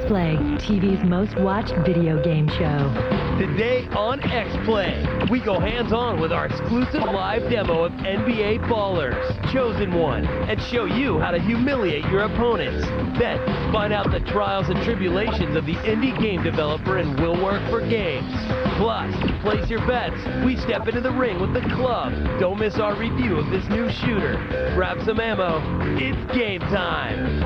X-Play, TV's most watched video game show. Today on X-Play, we go hands-on with our exclusive live demo of NBA Ballers, Chosen One, and show you how to humiliate your opponents. Then, find out the trials and tribulations of the indie game developer and will work for games. Plus, place your bets. We step into the ring with the club. Don't miss our review of this new shooter. Grab some ammo. It's game time.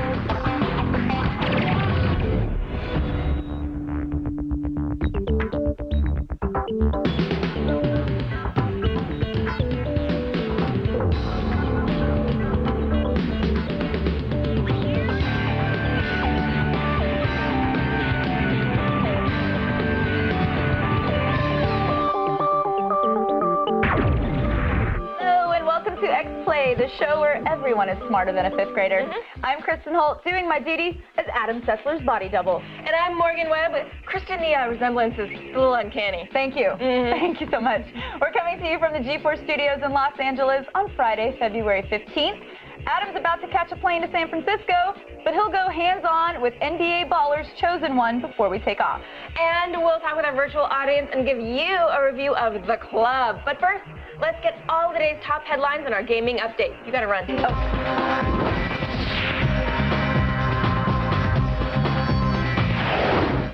The show where everyone is smarter than a fifth grader. I'm Kristen Holt, doing my duty as Adam Sessler's body double. And I'm Morgan Webb. Kristen, the resemblance is a little uncanny. Thank you. Thank you so much. We're coming to you from the G4 studios in Los Angeles on Friday, February 15th. Adam's about to catch a plane to San Francisco, but he'll go hands-on with NBA Ballers Chosen One before we take off. And we'll talk with our virtual audience and give you a review of The Club. But first, let's get all of the day's top headlines in our gaming update. You gotta run.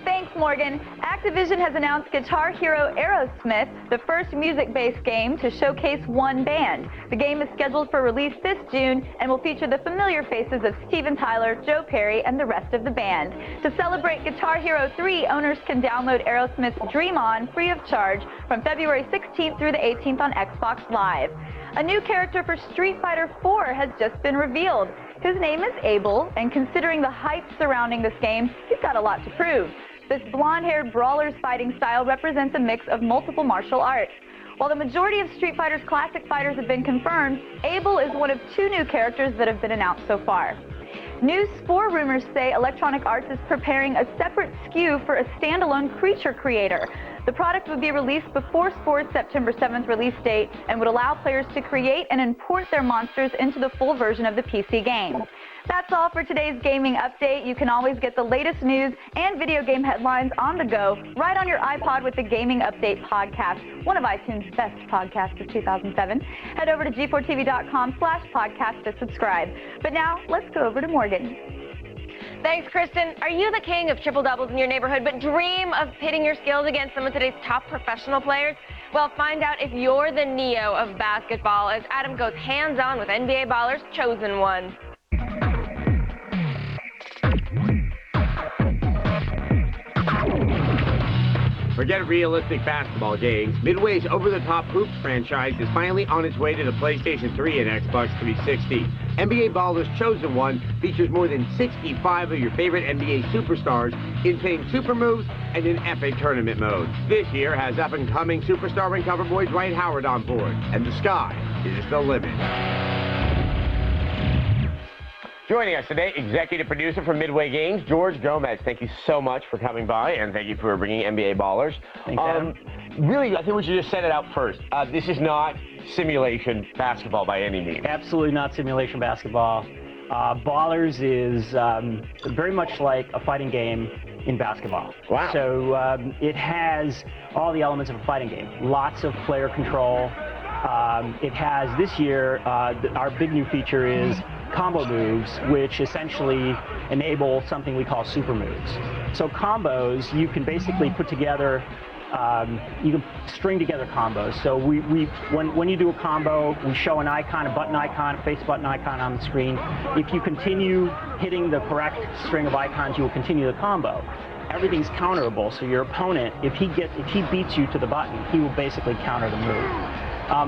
Thanks, Morgan. Activision has announced Guitar Hero Aerosmith, the first music-based game to showcase one band. The game is scheduled for release this June and will feature the familiar faces of Steven Tyler, Joe Perry, and the rest of the band. To celebrate Guitar Hero 3, owners can download Aerosmith's Dream On free of charge from February 16th through the 18th on Xbox Live. A new character for Street Fighter 4 has just been revealed. His name is Abel, and considering the hype surrounding this game, he's got a lot to prove. This blonde-haired brawler's fighting style represents a mix of multiple martial arts. While the majority of Street Fighter's classic fighters have been confirmed, Abel is one of 2 new characters that have been announced so far. New Spore rumors say Electronic Arts is preparing a separate SKU for a standalone creature creator. The product would be released before Spore's September 7th release date and would allow players to create and import their monsters into the full version of the PC game. That's all for today's gaming update. You can always get the latest news and video game headlines on the go right on your iPod with the Gaming Update podcast, one of iTunes' best podcasts of 2007. Head over to g4tv.com/podcast to subscribe. But now, let's go over to Morgan. Thanks, Kristen. Are you the king of triple doubles in your neighborhood but dream of pitting your skills against some of today's top professional players? Well, find out if you're the Neo of basketball as Adam goes hands-on with NBA Ballers Chosen One. Forget realistic basketball games. Midway's over-the-top hoops franchise is finally on its way to the PlayStation 3 and Xbox 360. NBA Ballers Chosen One features more than 65 of your favorite NBA superstars, insane super moves, and an epic tournament mode. This year has up-and-coming superstar and cover boy Dwight Howard on board, and the sky is the limit. Joining us today, executive producer from Midway Games, George Gomez. Thank you so much for coming by, and thank you for bringing NBA Ballers. Thanks, Adam. Really, I think we should just set it out first. This is not simulation basketball by any means. Absolutely not simulation basketball. Ballers is very much like a fighting game in basketball. Wow. So it has all the elements of a fighting game. Lots of player control. It has, this year, our big new feature is combo moves, which essentially enable something we call super moves. So combos, you can basically put together, you can string together combos. So when you do a combo, we show an icon, a button icon, a face button icon on the screen. If you continue hitting the correct string of icons, you will continue the combo. Everything's counterable, so your opponent, if he beats you to the button, he will basically counter the move.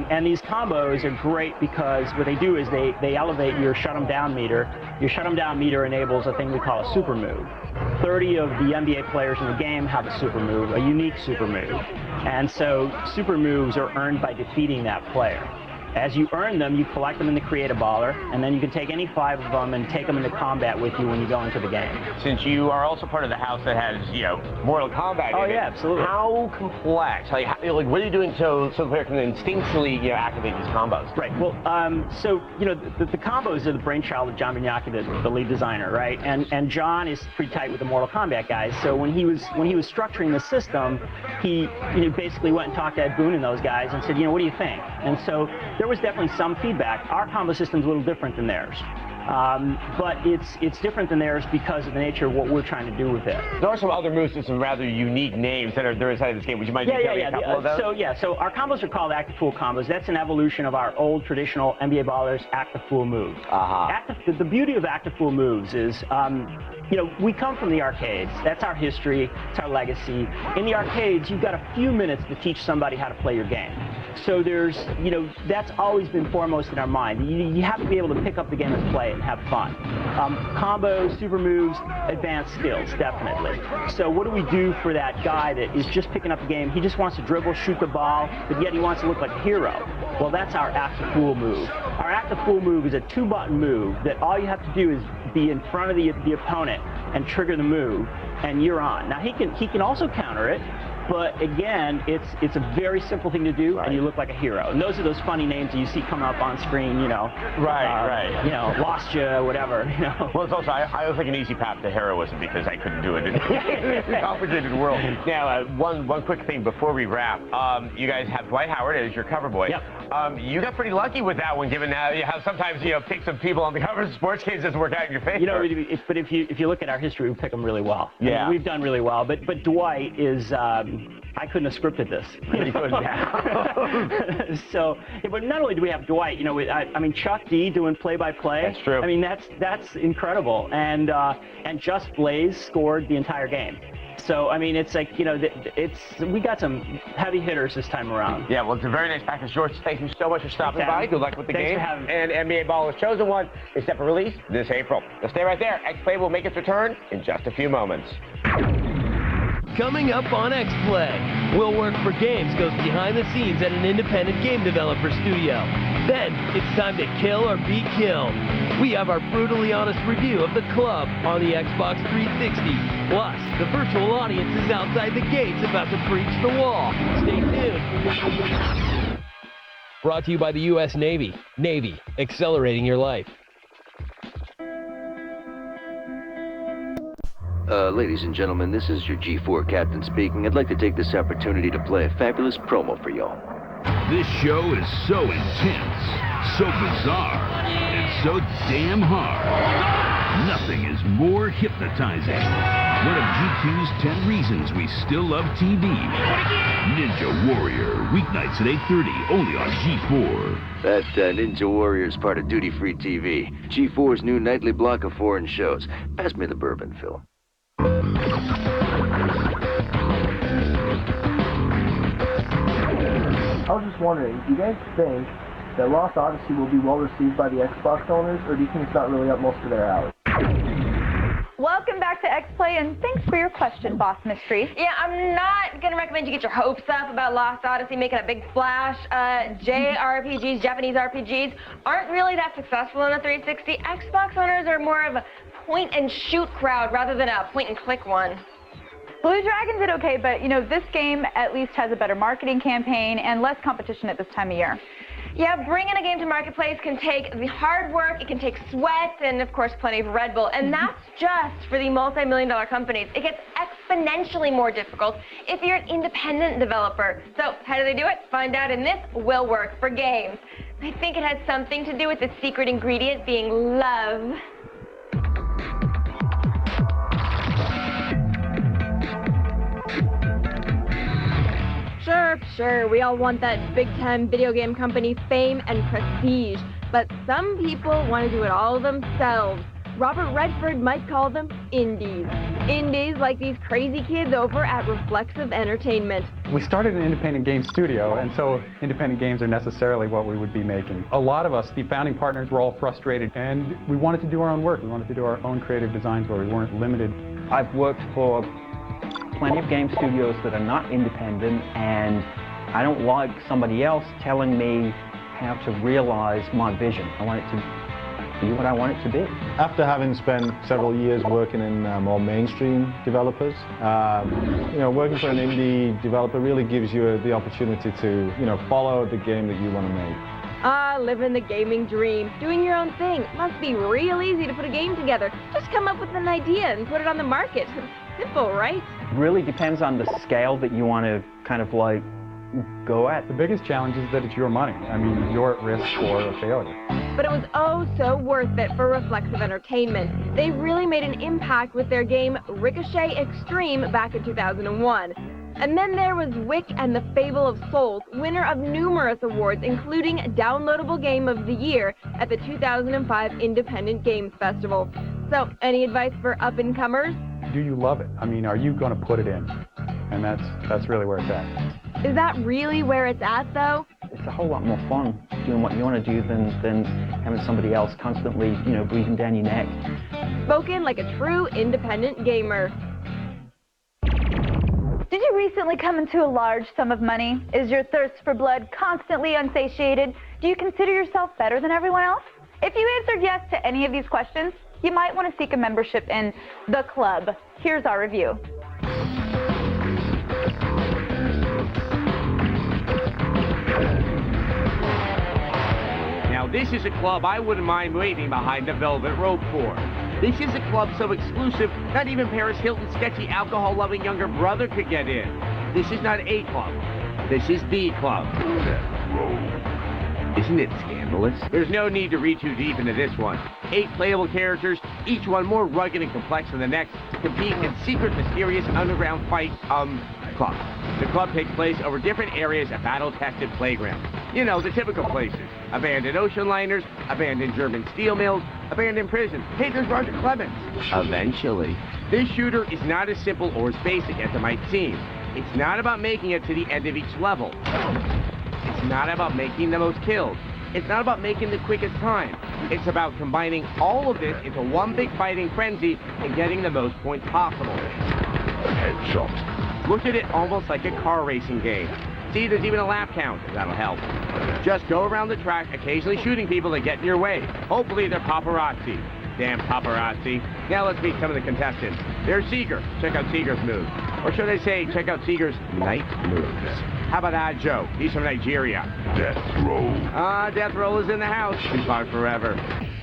And these combos are great because what they do is they elevate your shut 'em down meter. Your shut 'em down meter enables a thing we call a super move. 30 of the NBA players in the game have a super move, a unique super move. And so super moves are earned by defeating that player. As you earn them, you collect them in the Create a Baller, and then you can take any 5 of them and take them into combat with you when you go into the game. Since you are also part of the house that has, you know, Mortal Kombat in it, yeah, absolutely. how complex, like what are you doing so the player can instinctually, you know, activate these combos? Right, well, so, you know, the combos are the brainchild of John Vignacchi, the lead designer, right? And John is pretty tight with the Mortal Kombat guys, so when he was structuring the system, he, you know, basically went and talked to Ed Boon and those guys and said, you know, what do you think? And so there was definitely some feedback. Our combo system's a little different than theirs. But it's different than theirs because of the nature of what we're trying to do with it. There are some other moves with some rather unique names that are inside of this game. Would you mind detailing a couple of those? So our combos are called Active Fool combos. That's an evolution of our old traditional NBA Ballers Active Fool move. The beauty of Active Fool moves is, you know, we come from the arcades. That's our history. It's our legacy. In the arcades, you've got a few minutes to teach somebody how to play your game. So there's, you know, that's always been foremost in our mind. You have to be able to pick up the game and play it and have fun. Combos, super moves, advanced skills, definitely. So what do we do for that guy that is just picking up the game? He just wants to dribble, shoot the ball, but yet he wants to look like a hero. Well, that's our Active Fool move. Our Active Fool move is a 2-button move that all you have to do is be in front of the opponent and trigger the move, and you're on. Now he can also counter it, but again, it's a very simple thing to do, and you look like a hero. And those are those funny names that you see come up on screen, you know. Right. You know, lost you, whatever, you know. Well, it's also, I was like an easy path to heroism because I couldn't do it in a complicated world. Now, one quick thing before we wrap. You guys have Dwight Howard as your cover boy. Yep. You got pretty lucky with that one, given that you have sometimes, you know, pick some people on the cover of sports games doesn't work out in your favor. You know, but if you look at our history, we pick them really well. Yeah. I mean, we've done really well, but Dwight is, I couldn't have scripted this. You couldn't have. So, but not only do we have Dwight, you know, I mean, Chuck D doing play-by-play. That's true. I mean, that's incredible. And Just Blaze scored the entire game. So, I mean, it's like, you know, we got some heavy hitters this time around. Yeah, well, it's a very nice package. George, thank you so much for stopping by. Good luck with the game. For having me. And NBA Baller's Chosen One is set for release this April. So stay right there. X-Play will make its return in just a few moments. Coming up on X-Play, Will Work for Games goes behind the scenes at an independent game developer studio. Then, it's time to kill or be killed. We have our brutally honest review of The Club on the Xbox 360. Plus, the virtual audience is outside the gates about to breach the wall. Stay tuned. Brought to you by the U.S. Navy. Navy, accelerating your life. Ladies and gentlemen, this is your G4 captain speaking. I'd like to take this opportunity to play a fabulous promo for y'all. This show is so intense, so bizarre, and so damn hard. Nothing is more hypnotizing. One of GQ's 10 reasons we still love TV. Ninja Warrior, weeknights at 8:30, only on G4. That Ninja Warrior is part of duty-free TV. G4's new nightly block of foreign shows. Pass me the bourbon, Phil. I was just wondering, do you guys think that Lost Odyssey will be well received by the Xbox owners, or do you think it's not really up most of their alley? Welcome back to X-Play, and thanks for your question, Boss Mystery. Yeah, I'm not going to recommend you get your hopes up about Lost Odyssey making a big splash. JRPGs, Japanese RPGs, aren't really that successful on the 360. Xbox owners are more of a point-and-shoot crowd rather than a point-and-click one. Blue Dragon did okay, but, you know, this game at least has a better marketing campaign and less competition at this time of year. Yeah, bringing a game to marketplace can take the hard work, it can take sweat, and of course plenty of Red Bull. And that's just for the multi-million-dollar companies. It gets exponentially more difficult if you're an independent developer. So how do they do it? Find out in this Will Work for Games. I think it has something to do with the secret ingredient being love. Sure, we all want that big-time video game company fame and prestige, but some people want to do it all themselves. Robert Redford might call them indies. Indies like these crazy kids over at Reflexive Entertainment. We started an independent game studio, and so independent games are necessarily what we would be making. A lot of us, the founding partners, were all frustrated, and we wanted to do our own work. We wanted to do our own creative designs where we weren't limited. I've worked for plenty of game studios that are not independent, and I don't like somebody else telling me how to realize my vision. I want it to be what I want it to be. After having spent several years working in more mainstream developers, you know, working for an indie developer really gives you the opportunity to, you know, follow the game that you want to make. Ah, living the gaming dream. Doing your own thing. Must be real easy to put a game together. Just come up with an idea and put it on the market. Simple, right? Really depends on the scale that you want to kind of like go at. The biggest challenge is that it's your money. I mean, you're at risk for a failure. But it was oh so worth it for Reflexive Entertainment. They really made an impact with their game Ricochet Extreme back in 2001. And then there was Wick and the Fable of Souls, winner of numerous awards, including Downloadable Game of the Year at the 2005 Independent Games Festival. So, any advice for up-and-comers? Do you love it? I mean, are you going to put it in? And that's really where it's at. Is that really where it's at, though? It's a whole lot more fun doing what you want to do than having somebody else constantly, you know, breathing down your neck. Spoken like a true independent gamer. Did you recently come into a large sum of money? Is your thirst for blood constantly unsatiated? Do you consider yourself better than everyone else? If you answered yes to any of these questions, you might want to seek a membership in the club. Here's our review. Now this is a club I wouldn't mind waiting behind the velvet rope for. This is a club so exclusive, not even Paris Hilton's sketchy alcohol-loving younger brother could get in. This is not a club. This is the club. Isn't it scandalous? There's no need to read too deep into this one. 8 playable characters, each one more rugged and complex than the next, compete in secret, mysterious, underground fight, club. The club takes place over different areas of battle-tested playgrounds. You know, the typical places. Abandoned ocean liners, abandoned German steel mills, abandoned prisons. Hey, there's Roger Clemens. Eventually. This shooter is not as simple or as basic as it might seem. It's not about making it to the end of each level. It's not about making the most kills. It's not about making the quickest time. It's about combining all of this into one big fighting frenzy and getting the most points possible. Headshot. Look at it almost like a car racing game. See, there's even a lap count, if that'll help. Just go around the track, occasionally shooting people that get in your way. Hopefully they're paparazzi. Damn paparazzi. Now let's meet some of the contestants. There's Seeger. Check out Seeger's moves. Or should I say, check out Seeger's night moves. How about Ajo? He's from Nigeria. Death Row. Death Row is in the house. She's on forever.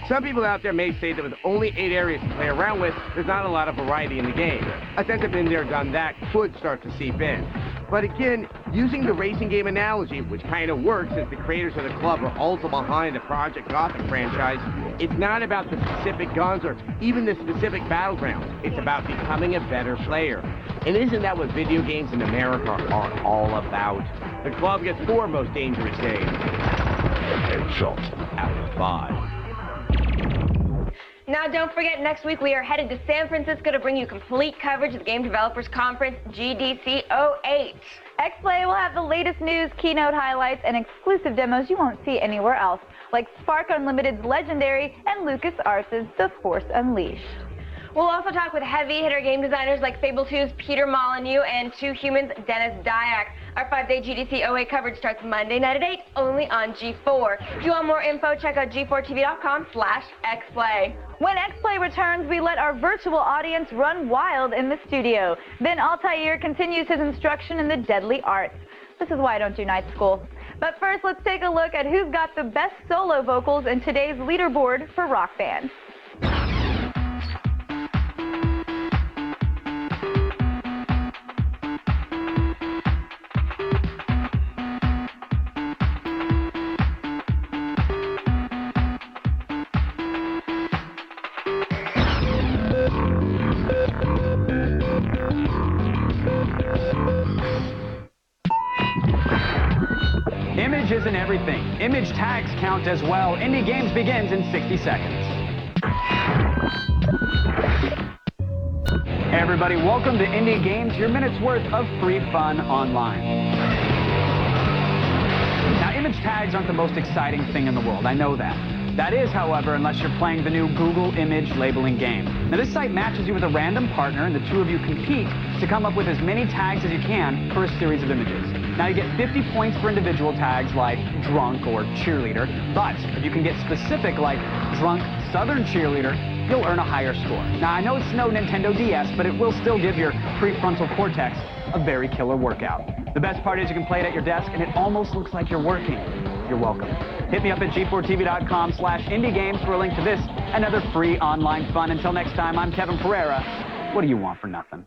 Some people out there may say that with only 8 areas to play around with, there's not a lot of variety in the game. A sense of been there, done that could start to seep in. But again, using the racing game analogy, which kind of works since the creators of the club are also behind the Project Gotham franchise, it's not about the specific guns or even the specific battlegrounds. It's about becoming a better player. And isn't that what video games in America are all about? The club gets 4 most dangerous days. Headshot out of 5. Now, don't forget, next week we are headed to San Francisco to bring you complete coverage of the Game Developers Conference GDC 08. X-Play will have the latest news, keynote highlights, and exclusive demos you won't see anywhere else, like Spark Unlimited's Legendary and LucasArts' The Force Unleashed. We'll also talk with heavy-hitter game designers like Fable 2's Peter Molyneux and Two Humans' Dennis Dyack. Our 5-day GDC 08 coverage starts Monday night at 8, only on G4. If you want more info, check out g4tv.com/xplay. When X-Play returns, we let our virtual audience run wild in the studio. Then Altair continues his instruction in the deadly arts. This is why I don't do night school. But first, let's take a look at who's got the best solo vocals in today's leaderboard for rock bands. Image isn't everything. Image tags count as well. Indie Games begins in 60 seconds. Hey everybody, welcome to Indie Games, your minute's worth of free fun online. Now, image tags aren't the most exciting thing in the world, I know that. That is, however, unless you're playing the new Google image labeling game. Now, this site matches you with a random partner, and the two of you compete to come up with as many tags as you can for a series of images. Now, you get 50 points for individual tags like drunk or cheerleader, but if you can get specific like drunk Southern cheerleader, you'll earn a higher score. Now, I know it's no Nintendo DS, but it will still give your prefrontal cortex a very killer workout. The best part is you can play it at your desk, and it almost looks like you're working. You're welcome. Hit me up at g4tv.com/indiegames for a link to this and other free online fun. Until next time, I'm Kevin Pereira. What do you want for nothing?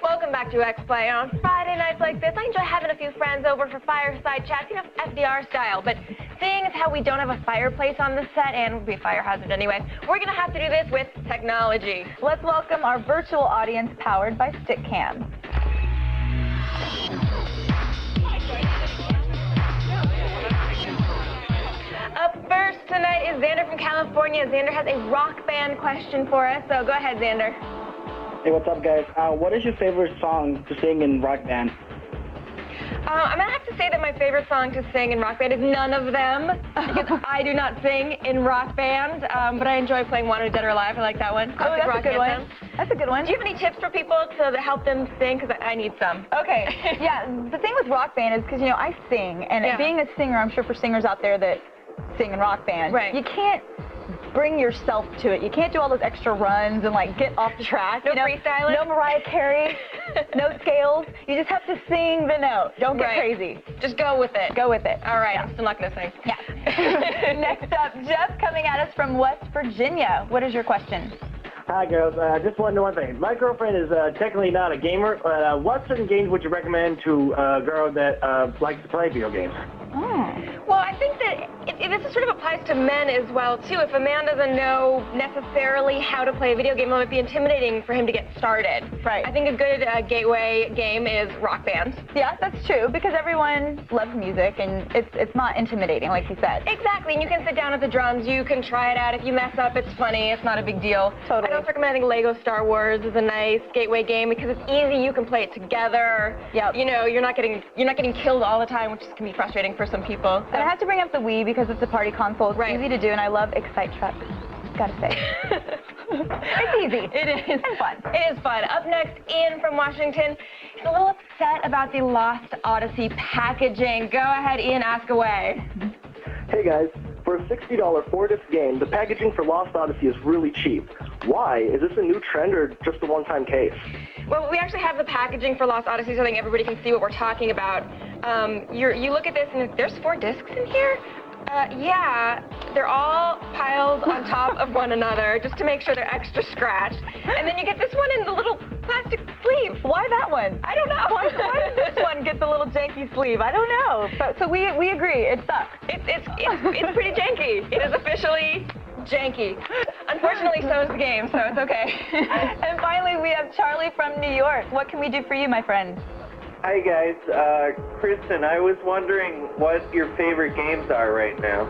Welcome back to X-Play. On Friday nights like this, I enjoy having a few friends over for fireside chats, you know, FDR style. But seeing as how we don't have a fireplace on the set, and would be a fire hazard anyway, we're going to have to do this with technology. Let's welcome our virtual audience powered by StickCam. Up first tonight is Xander from California. Xander has a rock band question for us, so go ahead, Xander. Hey, what's up, guys? What is your favorite song to sing in Rock Band? I'm going to have to say that my favorite song to sing in Rock Band is none of them, because I do not sing in Rock Band, but I enjoy playing Wanted Dead or Alive. I like that one. Oh, that's a good one. That's a good one. Do you have any tips for people to help them sing? Because I need some. Okay. Yeah, the thing with Rock Band is because, you know, I sing, and being a singer, I'm sure for singers out there that sing in Rock Band, you can't bring yourself to it. You can't do all those extra runs and like get off track. No freestyling? No Mariah Carey, no scales. You just have to sing the note. Don't get crazy. Just go with it. Go with it. All right, I'm still not going to sing. Yeah. Next up, Jeff coming at us from West Virginia. What is your question? Hi, girls. Just want to know one thing. My girlfriend is technically not a gamer, but what certain games would you recommend to a girl that likes to play video games? Well, I think that this sort of applies to men as well, too. If a man doesn't know necessarily how to play a video game, it might be intimidating for him to get started. Right. I think a good gateway game is Rock Band. Yeah, that's true, because everyone loves music, and it's not intimidating, like you said. Exactly, and you can sit down at the drums, you can try it out. If you mess up, it's funny, it's not a big deal. Totally. I also recommend, I think Lego Star Wars is a nice gateway game, because it's easy, you can play it together. Yeah. You know, you're not getting killed all the time, which can be frustrating for some people. And I have to bring up the Wii because it's a party console. It's easy to do, and I love Excite Truck. Gotta say. It's easy. It is. And fun. It is fun. Up next, Ian from Washington. He's a little upset about the Lost Odyssey packaging. Go ahead, Ian, ask away. Hey guys, for a $60 4-disc game, the packaging for Lost Odyssey is really cheap. Why? Is this a new trend or just a one-time case? Well, we actually have the packaging for Lost Odyssey so I think everybody can see what we're talking about. You look at this and there's 4 discs in here? Yeah, they're all piled on top of one another just to make sure they're extra scratched. And then you get this one in the little plastic sleeve. Why that one? I don't know. Why does this one get the little janky sleeve? I don't know. So we agree, it sucks. It's pretty janky. It is officially janky. Unfortunately, so is the game, so it's okay. And finally, we have Charlie from New York. What can we do for you, my friend? Hi guys, Kristen, I was wondering what your favorite games are right now.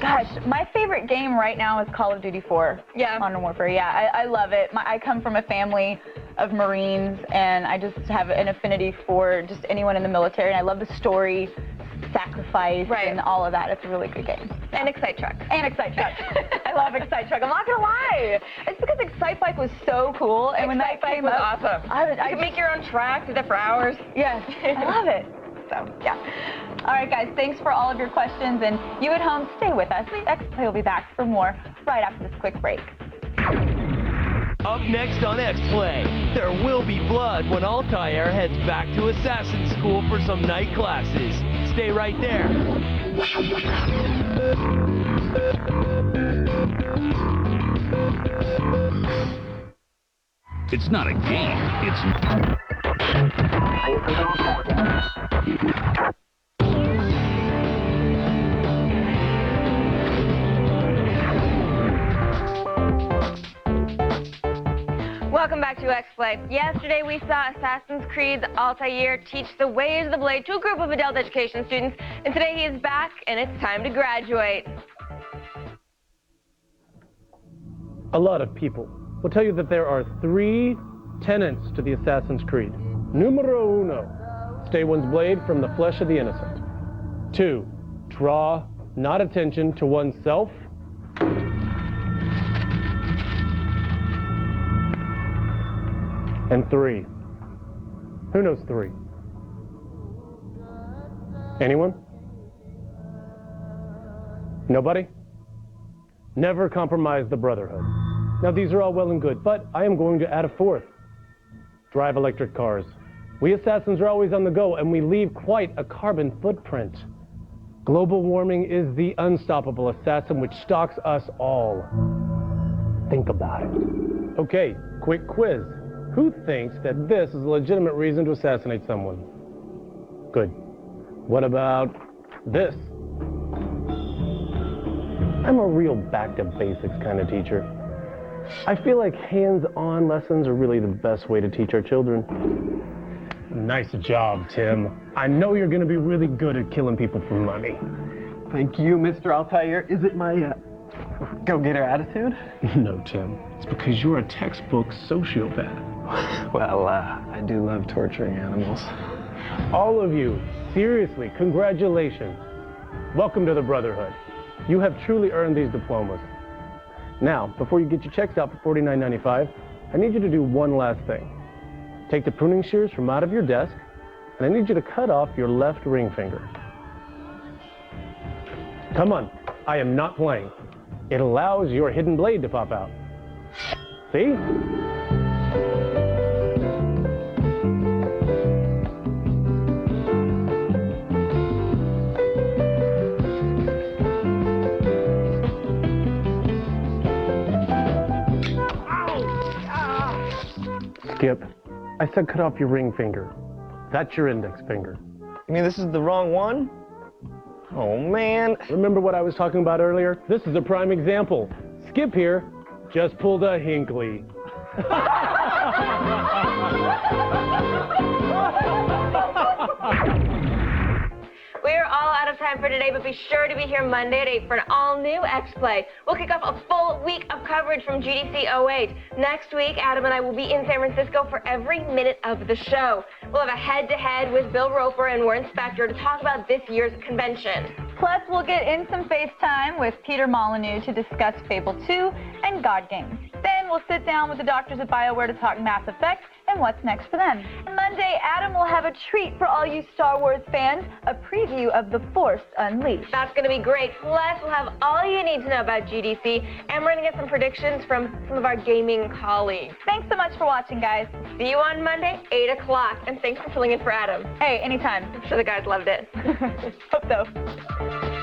Gosh, my favorite game right now is Call of Duty 4. Yeah. Modern Warfare, yeah, I love it. I come from a family of Marines, and I just have an affinity for just anyone in the military, and I love the story, sacrifice, and all of that. It's a really good game. And Excite Truck. And Excite Truck. I love Excite Truck. I'm not gonna lie. It's because Excite Bike was so cool, and when that came was up, awesome. You can make your own track, do that for hours. Yes, I love it. So, yeah. All right, guys, thanks for all of your questions, and you at home, stay with us. X-Play will be back for more right after this quick break. Up next on X-Play, there will be blood when Altair heads back to Assassin School for some night classes. Stay right there. It's not a game, it's... Welcome back to X-Play. Yesterday we saw Assassin's Creed's Altair teach the ways of the blade to a group of adult education students, and today he is back and it's time to graduate. A lot of people will tell you that there are 3 tenets to the Assassin's Creed. Numero uno, stay one's blade from the flesh of the innocent. 2, draw not attention to oneself. And 3, who knows 3? Anyone? Nobody? Never compromise the brotherhood. Now these are all well and good, but I am going to add a 4th. Drive electric cars. We assassins are always on the go, and we leave quite a carbon footprint. Global warming is the unstoppable assassin which stalks us all. Think about it. Okay, quick quiz. Who thinks that this is a legitimate reason to assassinate someone? Good. What about this? I'm a real back-to-basics kind of teacher. I feel like hands-on lessons are really the best way to teach our children. Nice job, Tim. I know you're going to be really good at killing people for money. Thank you, Mr. Altair. Is it my go-getter attitude? No, Tim. It's because you're a textbook sociopath. Well, I do love torturing animals. All of you, seriously, congratulations. Welcome to the Brotherhood. You have truly earned these diplomas. Now, before you get your checks out for $49.95, I need you to do one last thing. Take the pruning shears from out of your desk, and I need you to cut off your left ring finger. Come on, I am not playing. It allows your hidden blade to pop out. See? Skip, I said cut off your ring finger. That's your index finger. You mean this is the wrong one? Oh, man. Remember what I was talking about earlier? This is a prime example. Skip here just pulled a Hinkley. We're all out of time for today, but be sure to be here Monday at 8 for an all-new X-Play. We'll kick off a full week of coverage from GDC 08. Next week, Adam and I will be in San Francisco for every minute of the show. We'll have a head-to-head with Bill Roper and Warren Spector to talk about this year's convention. Plus, we'll get in some FaceTime with Peter Molyneux to discuss Fable 2 and God Games. Then we'll sit down with the doctors at BioWare to talk Mass Effect and what's next for them. On Monday, Adam will have a treat for all you Star Wars fans, a preview of The Force Unleashed. That's going to be great. Plus, we'll have all you need to know about GDC, and we're going to get some predictions from some of our gaming colleagues. Thanks so much for watching, guys. See you on Monday, 8 o'clock, and thanks for filling in for Adam. Hey, anytime. I'm sure the guys loved it. Hope so.